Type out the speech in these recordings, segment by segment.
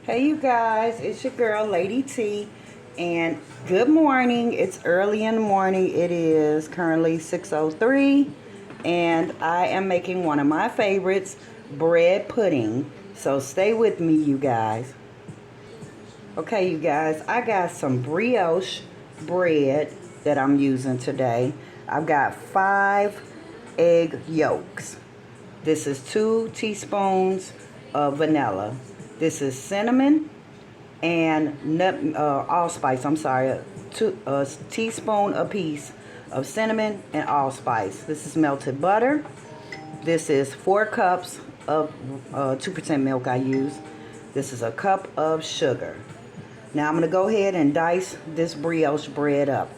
Hey you guys, it's your girl Lady T, and good morning. It's early in the morning. It is currently 6:03, and I am making one of my favorites, bread pudding. So stay with me, you guys. Okay, you guys, I got some brioche bread that I'm using today. I've got 5 egg yolks. This is 2 teaspoons of vanilla. This is cinnamon and allspice. I'm sorry, a teaspoon apiece of cinnamon and allspice. This is melted butter. This is 4 cups of 2% milk I use. This is a cup of sugar. Now I'm going to go ahead and dice this brioche bread up.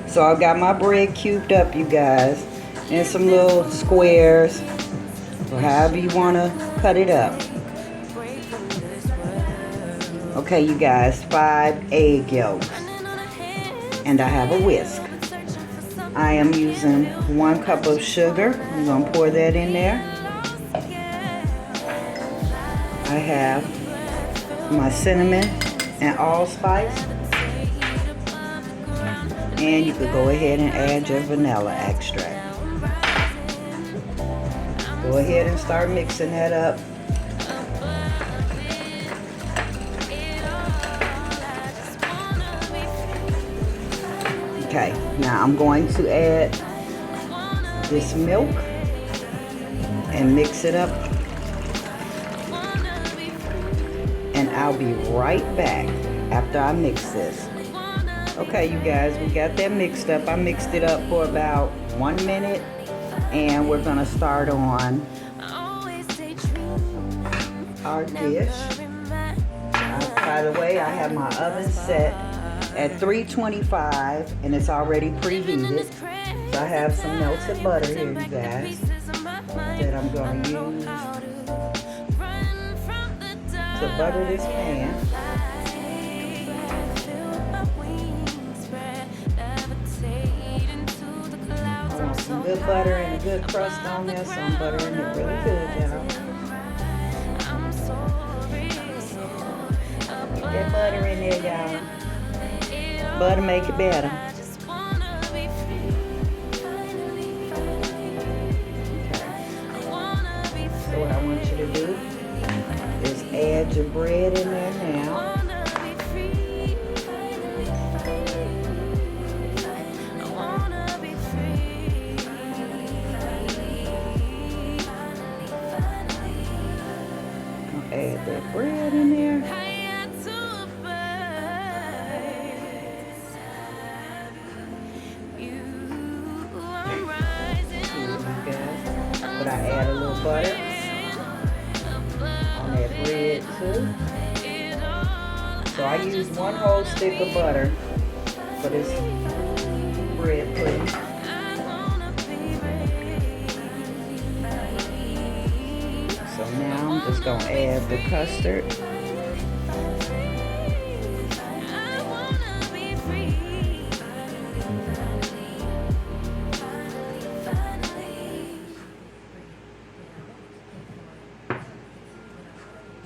So I've got my bread cubed up, you guys, in some little squares, or however you want to cut it up. Okay, you guys, 5 egg yolks, and I have a whisk. I am using 1 cup of sugar. I'm going to pour that in there. I have my cinnamon and allspice. And you could go ahead and add your vanilla extract. Go ahead and start mixing that up. Okay, now I'm going to add this milk and mix it up. And I'll be right back after I mix this. Okay, you guys, we got that mixed up. I mixed it up for about 1 minute, and we're gonna start on our dish. By the way, I have my oven set at 325, and it's already preheated. So I have some melted butter here, you guys, that I'm gonna use to butter this pan. Some good butter and a good crust on there, so I'm buttering it really good, y'all. Get that butter in there, y'all. Butter make it better. Okay. So what I want you to do is add your bread in there now. Add that bread in there. But I add a little butter on that bread too. So I use 1 whole stick of butter for this bread pudding. So now I'm just going to add the custard.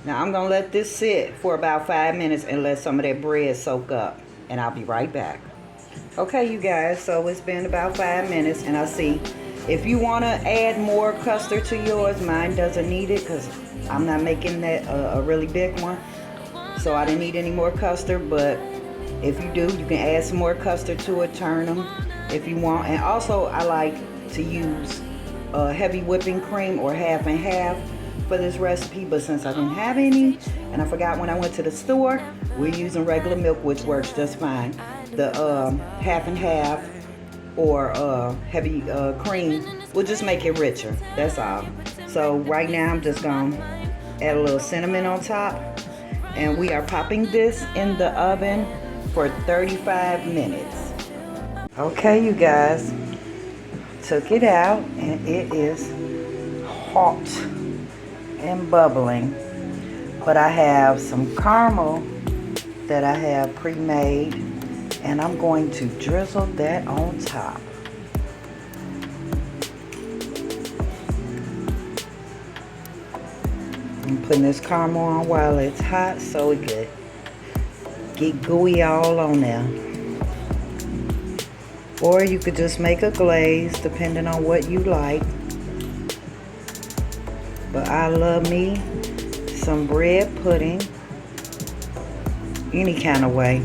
Now I'm going to let this sit for about 5 minutes and let some of that bread soak up. And I'll be right back. Okay, you guys, so it's been about 5 minutes, and I see if you want to add more custard to yours, mine doesn't need it because I'm not making that a really big one. So I didn't need any more custard, but if you do, you can add some more custard to it, turn them if you want. And also, I like to use heavy whipping cream or half and half for this recipe, but since I didn't have any, and I forgot when I went to the store, we're using regular milk, which works just fine. The half and half or heavy cream will just make it richer. That's all. So right now I'm just gonna add a little cinnamon on top, and we are popping this in the oven for 35 minutes. Okay, you guys, took it out and it is hot and bubbling. But I have some caramel that I have pre-made, and I'm going to drizzle that on top. I'm putting this caramel on while it's hot so it could get gooey all on there. Or you could just make a glaze depending on what you like. But I love me some bread pudding any kind of way.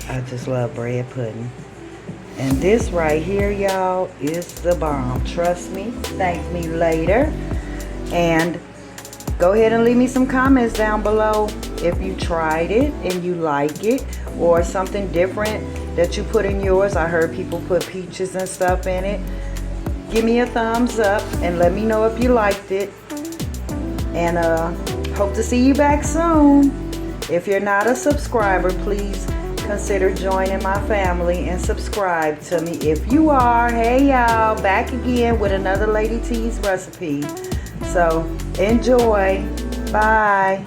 I just love bread pudding. And this right here, y'all, is the bomb. Trust me, thank me later. And go ahead and leave me some comments down below if you tried it and you like it, or something different that you put in yours. I heard people put peaches and stuff in it. Give me a thumbs up and let me know if you liked it. And hope to see you back soon. If you're not a subscriber, please consider joining my family and subscribe to me. If you are, hey y'all, back again with another Lady T's recipe. So enjoy. Bye.